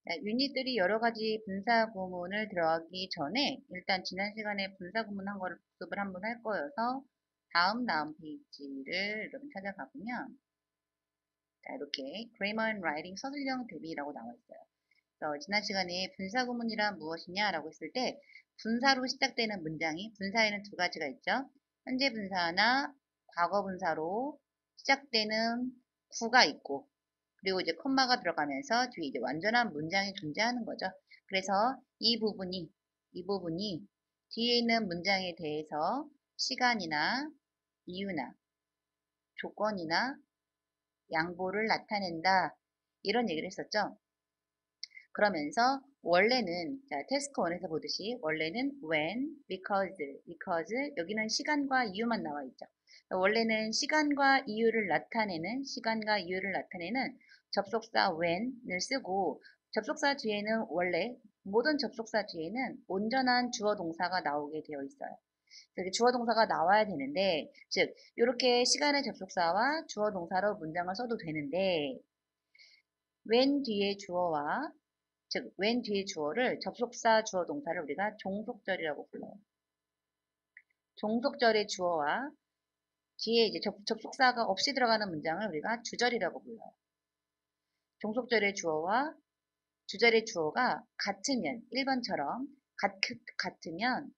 자, 유닛들이 여러 가지 분사 구문을 들어가기 전에 일단 지난 시간에 분사 구문 한 거를 복습을 한번 할 거여서 다음 페이지를 여러분 찾아가 보면 자, 이렇게 Grammar and Writing 서술형 대비라고 나와 있어요. 그래서 지난 시간에 분사 구문이란 무엇이냐라고 했을 때 분사로 시작되는 문장이 분사에는 두 가지가 있죠. 현재 분사나 과거 분사로 시작되는 구가 있고 그리고 이제 콤마가 들어가면서 뒤에 이제 완전한 문장이 존재하는 거죠. 그래서 이 부분이 뒤에 있는 문장에 대해서 시간이나 이유나 조건이나 양보를 나타낸다. 이런 얘기를 했었죠. 그러면서 원래는 자, 태스크 1에서 보듯이 원래는 when, because 여기는 시간과 이유만 나와 있죠. 원래는 시간과 이유를 나타내는 접속사 when을 쓰고 접속사 뒤에는 원래 모든 접속사 뒤에는 온전한 주어 동사가 나오게 되어 있어요. 여기 주어 동사가 나와야 되는데 즉 이렇게 시간의 접속사와 주어 동사로 문장을 써도 되는데 when 뒤에 주어와 즉 when 뒤에 주어를 접속사 주어 동사를 우리가 종속절이라고 불러요. 종속절의 주어와 뒤에 이제 접속사가 없이 들어가는 문장을 우리가 주절이라고 불러요. 종속절의 주어와 주절의 주어가 같으면 1번처럼 같으면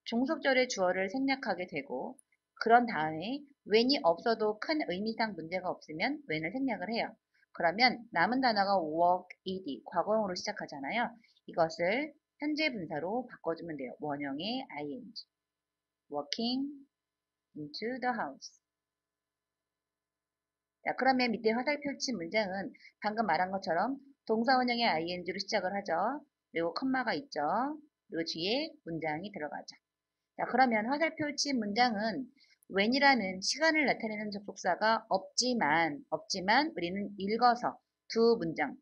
종속절의 주어를 생략하게 되고 그런 다음에 when이 없어도 큰 의미상 문제가 없으면 when을 생략을 해요. 그러면 남은 단어가 work, ed, 과거형으로 시작하잖아요. 이것을 현재 분사로 바꿔주면 돼요. 원형의 ing, walking into the house. 자, 그러면 밑에 화살 펼친 문장은 방금 말한 것처럼 동사 원형의 ing로 시작을 하죠. 그리고 컴마가 있죠. 그리고 뒤에 문장이 들어가죠. 자, 그러면 화살 펼친 문장은 when이라는 시간을 나타내는 접속사가 없지만 우리는 읽어서 두 문장,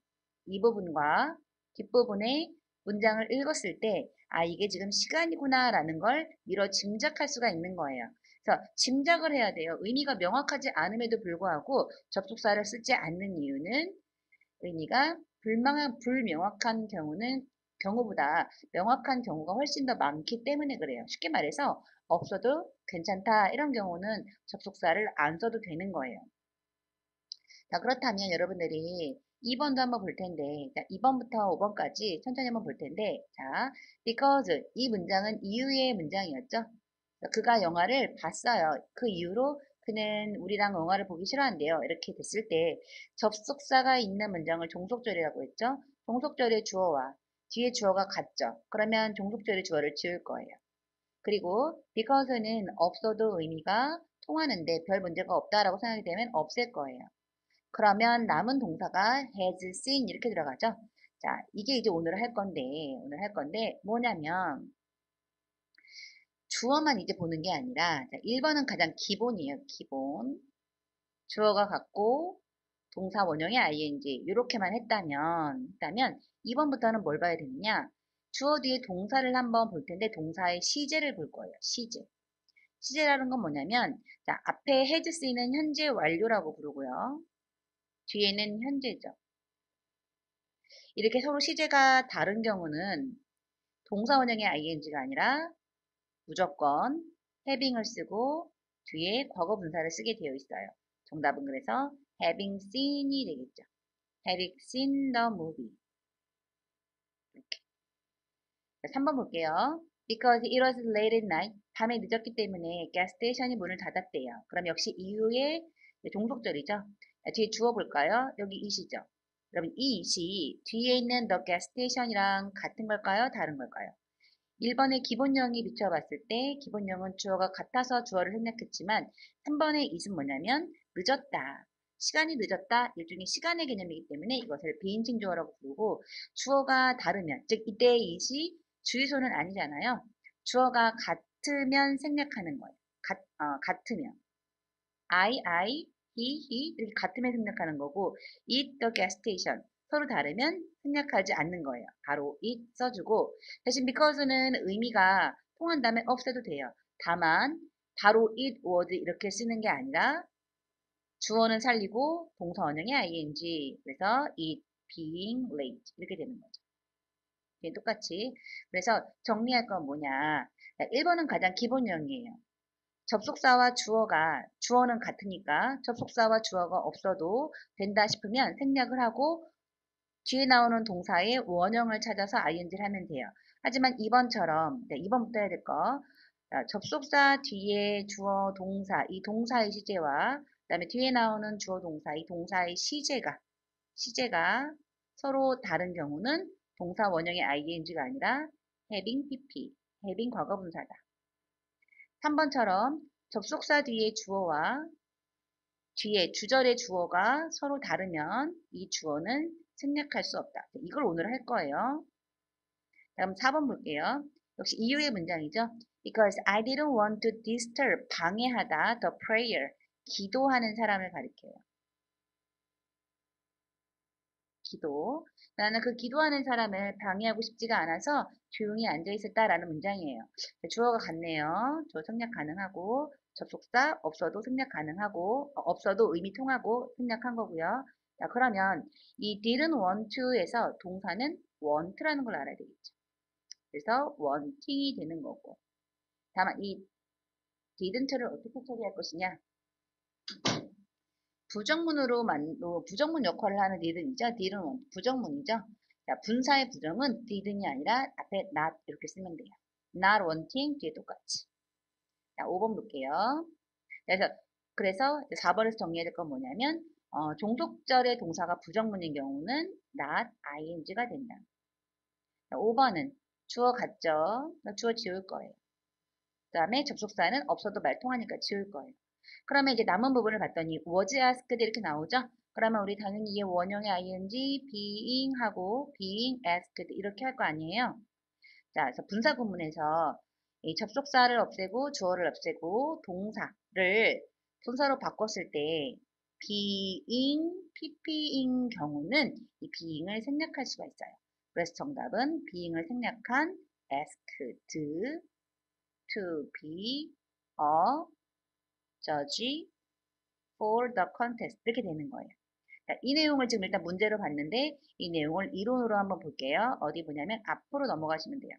이 부분과 뒷부분의 문장을 읽었을 때 아, 이게 지금 시간이구나 라는 걸 미뤄 짐작할 수가 있는 거예요. 그래서 짐작을 해야 돼요. 의미가 명확하지 않음에도 불구하고 접속사를 쓰지 않는 이유는 의미가 불명확한 경우보다 명확한 경우가 훨씬 더 많기 때문에 그래요. 쉽게 말해서 없어도 괜찮다 이런 경우는 접속사를 안 써도 되는 거예요. 자, 그렇다면 여러분들이 2번도 한번 볼 텐데, 자, 2번부터 5번까지 천천히 한번 볼 텐데, 자, because 이 문장은 이유의 문장이었죠. 그가 영화를 봤어요. 그 이후로 그는 우리랑 영화를 보기 싫어한대요. 이렇게 됐을 때 접속사가 있는 문장을 종속절이라고 했죠. 종속절의 주어와 뒤에 주어가 같죠. 그러면 종속절의 주어를 지울 거예요. 그리고 because는 없어도 의미가 통하는데 별 문제가 없다라고 생각이 되면 없앨 거예요. 그러면 남은 동사가 has seen 이렇게 들어가죠. 자, 이게 이제 오늘 할 건데 뭐냐면 주어만 이제 보는 게 아니라 자, 1번은 가장 기본이에요. 기본. 주어가 같고 동사 원형의 ing 이렇게만 했다면 2번부터는 뭘 봐야 되느냐? 주어 뒤에 동사를 한번 볼 텐데 동사의 시제를 볼 거예요. 시제. 시제라는 건 뭐냐면 자, 앞에 has seen은 현재 완료라고 부르고요. 뒤에는 현재죠. 이렇게 서로 시제가 다른 경우는 동사 원형의 ing가 아니라 무조건 having을 쓰고 뒤에 과거 분사를 쓰게 되어 있어요. 정답은 그래서 having seen이 되겠죠. having seen the movie. 이렇게. 3번 볼게요. Because it was late at night. 밤에 늦었기 때문에 gas station이 문을 닫았대요. 그럼 역시 이후에 종속절이죠. 뒤에 주어 볼까요? 여기 it이죠. 여러분 이 it이 뒤에 있는 the gas station이랑 같은 걸까요? 다른 걸까요? 1번의 기본형이 비춰봤을 때 기본형은 주어가 같아서 주어를 생략했지만 3번의 it은 뭐냐면 늦었다. 시간이 늦었다. 일종의 시간의 개념이기 때문에 이것을 비인칭 주어라고 부르고 주어가 다르면 즉 이때의 it이 주의소는 아니잖아요. 주어가 같으면 생략하는 거예요. 같으면 he 이렇게 같으면 생략하는 거고 it the gas station 서로 다르면 생략하지 않는 거예요. 바로 it 써주고 대신 because는 의미가 통한다면 없애도 돼요. 다만 바로 it was 이렇게 쓰는 게 아니라 주어는 살리고 동사 원형의 ing 그래서 it being late 이렇게 되는 거죠. 네, 똑같이. 그래서 정리할 건 뭐냐. 1번은 가장 기본 유형이에요. 접속사와 주어가 주어는 같으니까 접속사와 주어가 없어도 된다 싶으면 생략을 하고 뒤에 나오는 동사의 원형을 찾아서 ing를 하면 돼요. 하지만 2번처럼 2번부터 해야 될 거. 접속사 뒤에 주어 동사 이 동사의 시제와 그다음에 뒤에 나오는 주어 동사 이 동사의 시제가 서로 다른 경우는 동사 원형의 ing가 아니라 having pp, having 과거분사다. 3번처럼 접속사 뒤에 주어와 뒤에 주절의 주어가 서로 다르면 이 주어는 생략할 수 없다. 이걸 오늘 할 거예요. 다음 4번 볼게요. 역시 이유의 문장이죠. Because I didn't want to disturb, 방해하다, the prayer, 기도하는 사람을 가리켜요. 기도. 나는 그 기도하는 사람을 방해하고 싶지가 않아서 조용히 앉아 있었다라는 문장이에요. 주어가 같네요. 주어 생략 가능하고 접속사 없어도 생략 가능하고 없어도 의미 통하고 생략한 거고요. 자, 그러면 이 didn't want to에서 동사는 want라는 걸 알아야 되겠죠. 그래서 wanting이 되는 거고. 다만 이 didn't를 어떻게 처리할 것이냐? 부정문 역할을 하는 didn't이죠. didn't want, 부정문이죠. 자, 분사의 부정은 didn't이 아니라 앞에 not 이렇게 쓰면 돼요. not wanting 뒤에 똑같이. 자, 5번 볼게요. 그래서 4번에서 정리해야 될 건 뭐냐면 종속절의 동사가 부정문인 경우는 not ing가 된다. 자, 5번은 주어 같죠? 주어 지울 거예요. 그 다음에 접속사는 없어도 말 통하니까 지울 거예요. 그러면 이제 남은 부분을 봤더니 was asked 이렇게 나오죠? 그러면 우리 당연히 이 원형의 ing, being 하고 being asked 이렇게 할 거 아니에요? 자, 그래서 분사 구문에서 이 접속사를 없애고 주어를 없애고 동사를 분사로 바꿨을 때 being, pp인 경우는 이 being을 생략할 수가 있어요. 그래서 정답은 being을 생략한 asked to be a judge for the contest 이렇게 되는 거예요. 자, 이 내용을 지금 일단 문제로 봤는데 이 내용을 이론으로 한번 볼게요. 어디 보냐면 앞으로 넘어가시면 돼요.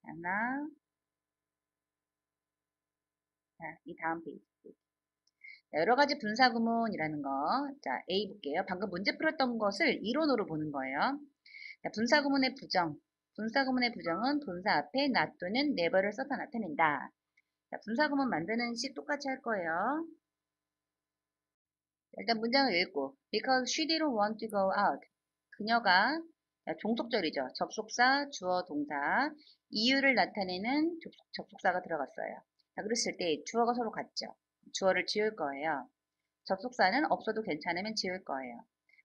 하나, 자, 이 다음 페이지. 여러 가지 분사 구문이라는 거. 자, A 볼게요. 방금 문제 풀었던 것을 이론으로 보는 거예요. 자, 분사 구문의 부정. 분사 구문의 부정은 분사 앞에 not 또는 never를 써서 나타낸다. 자, 분사 구문 만드는 식 똑같이 할 거예요. 일단 문장을 읽고 because she didn't want to go out. 그녀가 종속절이죠. 접속사, 주어, 동사. 이유를 나타내는 접속사가 들어갔어요. 자, 그랬을 때 주어가 서로 같죠. 주어를 지울 거예요. 접속사는 없어도 괜찮으면 지울 거예요.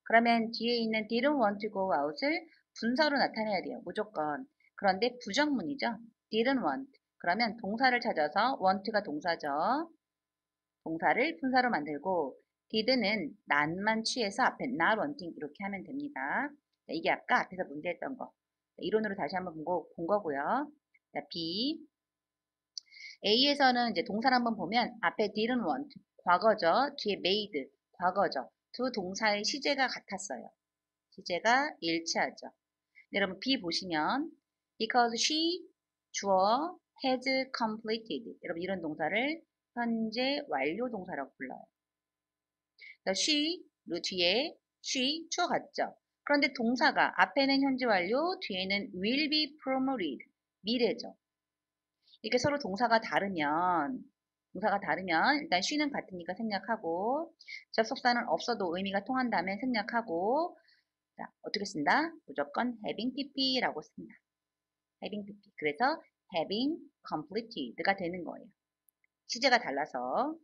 그러면 뒤에 있는 didn't want to go out을 분사로 나타내야 돼요. 무조건. 그런데 부정문이죠. didn't want. 그러면 동사를 찾아서 want가 동사죠. 동사를 분사로 만들고 did는 not만 취해서 앞에 not wanting 이렇게 하면 됩니다. 자, 이게 아까 앞에서 문제했던 거. 자, 이론으로 다시 한번 본 거고요. 자, B. A에서는 이제 동사를 한번 보면 앞에 didn't want, 과거죠. 뒤에 made, 과거죠. 두 동사의 시제가 같았어요. 시제가 일치하죠. 네, 여러분 B 보시면 because she, 주어, has completed. 여러분 이런 동사를 현재 완료 동사라고 불러요. she, 로 뒤에 she, 주어 같죠. 그런데 동사가 앞에는 현재 완료, 뒤에는 will be promoted, 미래죠. 이렇게 서로 동사가 다르면 일단 she는 같으니까 생략하고 접속사는 없어도 의미가 통한다면 생략하고 자, 어떻게 쓴다? 무조건 having pp라고 씁니다. having pp. 그래서 having completed가 되는 거예요. 시제가 달라서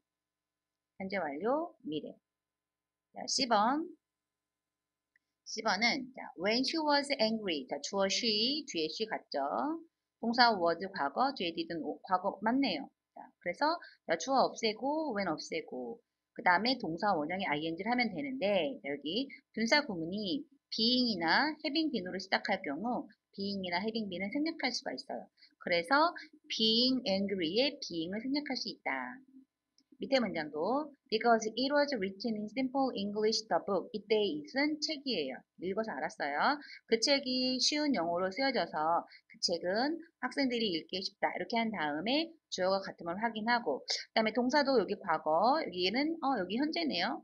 현재 완료, 미래. 자, C번은 자, when she was angry. 자, 주어 she, 뒤에 she 같죠? 동사 was 과거, 뒤에 didn't 과거 맞네요. 자, 그래서 자, 주어 없애고 when 없애고 그 다음에 동사 원형의 ing를 하면 되는데 자, 여기 분사 구문이 being이나 having been으로 시작할 경우 being이나 having been은 생략할 수가 있어요. 그래서 being angry의 being을 생략할 수 있다. 밑에 문장도 because it was written in simple English the book. 이때 it은 책이에요. 읽어서 알았어요. 그 책이 쉬운 영어로 쓰여져서 그 책은 학생들이 읽기 쉽다. 이렇게 한 다음에 주어가 같음을 확인하고 그 다음에 동사도 여기 과거 여기는 여기 현재네요.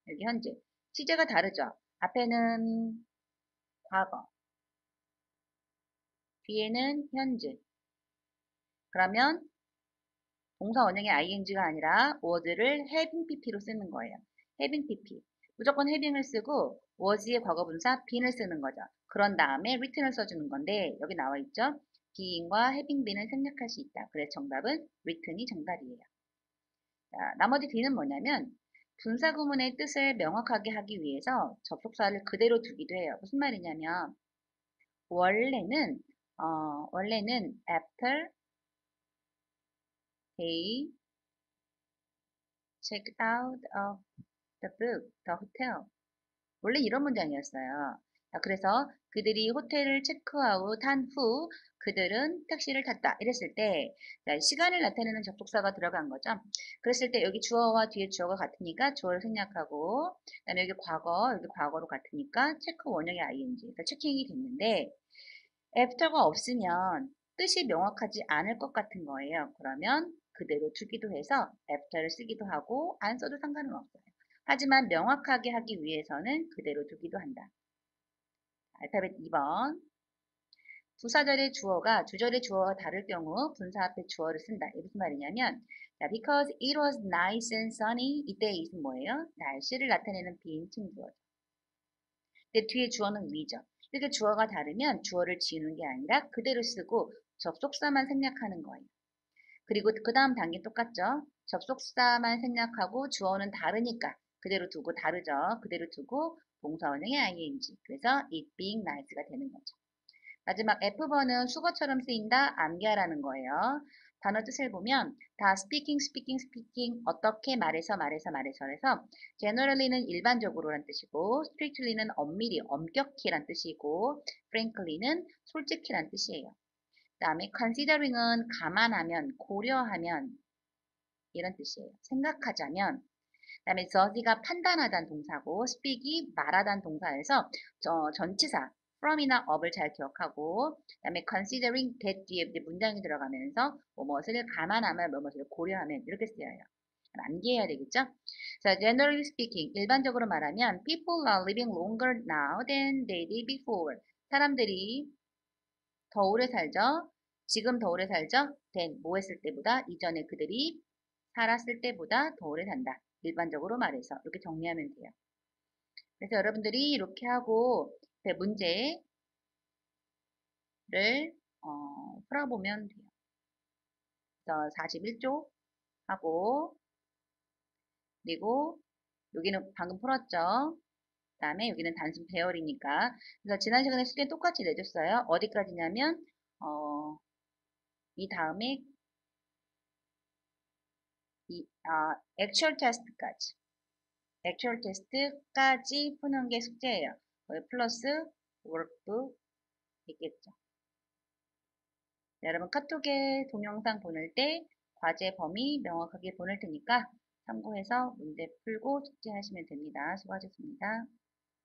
여기 현재. 시제가 다르죠. 앞에는 과거, 뒤에는 현재. 그러면 동사 원형의 ing가 아니라 was를 having pp로 쓰는 거예요. having pp. 무조건 having을 쓰고 was의 과거분사 being을 쓰는 거죠. 그런 다음에 written을 써주는 건데 여기 나와 있죠. being과 having been은 생략할 수 있다. 그래서 정답은 written이 정답이에요. 자, 나머지 D는 뭐냐면 분사 구문의 뜻을 명확하게 하기 위해서 접속사를 그대로 두기도 해요. 무슨 말이냐면 원래는 after they checked out of the book, the hotel. 원래 이런 문장이었어요. 자, 그래서 그들이 호텔을 체크아웃한 후 그들은 택시를 탔다. 이랬을 때 자, 시간을 나타내는 접속사가 들어간 거죠. 그랬을 때 여기 주어와 뒤에 주어가 같으니까 주어를 생략하고 그다음에 여기 과거로 같으니까 체크 원형의 ing, 그러니까 체킹이 됐는데 after가 없으면 뜻이 명확하지 않을 것 같은 거예요. 그러면 그대로 두기도 해서 after를 쓰기도 하고 안 써도 상관은 없어요. 하지만 명확하게 하기 위해서는 그대로 두기도 한다. 알파벳 2번. 부사절의 주어가 주절의 주어와 다를 경우 분사 앞에 주어를 쓴다. 이게 무슨 말이냐면 자, because it was nice and sunny 이때의 it은 뭐예요? 날씨를 나타내는 비인칭 주어죠. 근데 뒤에 주어는 we죠. 이렇게 주어가 다르면 주어를 지우는 게 아니라 그대로 쓰고 접속사만 생략하는 거예요. 그리고 그 다음 단계 똑같죠. 접속사만 생략하고 주어는 다르니까 그대로 두고 다르죠. 그대로 두고 동사 원형의 ing. 그래서 it being nice가 되는 거죠. 마지막 F번은 수거처럼 쓰인다. 암기하라는 거예요. 단어 뜻을 보면 다 speaking 어떻게 말해서 해서 generally는 일반적으로란 뜻이고 strictly는 엄밀히 엄격히란 뜻이고 frankly는 솔직히란 뜻이에요. 그 다음에 considering은 감안하면 고려하면 이런 뜻이에요. 생각하자면 그 다음에 judge가 판단하다는 동사고 speak이 말하다는 동사에서 전치사 from이나 of을 잘 기억하고 그 다음에 considering that 뒤에 문장이 들어가면서 무엇을 감안하면 무엇을 고려하면 이렇게 쓰여요. 암기해야 되겠죠? 자, generally speaking 일반적으로 말하면 people are living longer now than they did before. 사람들이 더 오래 살죠? 지금 더 오래 살죠? than 뭐 했을 때보다 이전에 그들이 살았을 때보다 더 오래 산다. 일반적으로 말해서 이렇게 정리하면 돼요. 그래서 여러분들이 이렇게 하고 문제를 풀어보면 돼요. 그래서 41쪽 하고 그리고 여기는 방금 풀었죠. 그 다음에 여기는 단순 배열이니까 그래서 지난 시간에 숙제 똑같이 내줬어요. 어디까지냐면 이 다음에 액츄얼 테스트까지 푸는 게 숙제예요. 플러스 워크북 있겠죠. 여러분 카톡에 동영상 보낼 때 과제 범위 명확하게 보낼 테니까 참고해서 문제 풀고 숙제하시면 됩니다. 수고하셨습니다.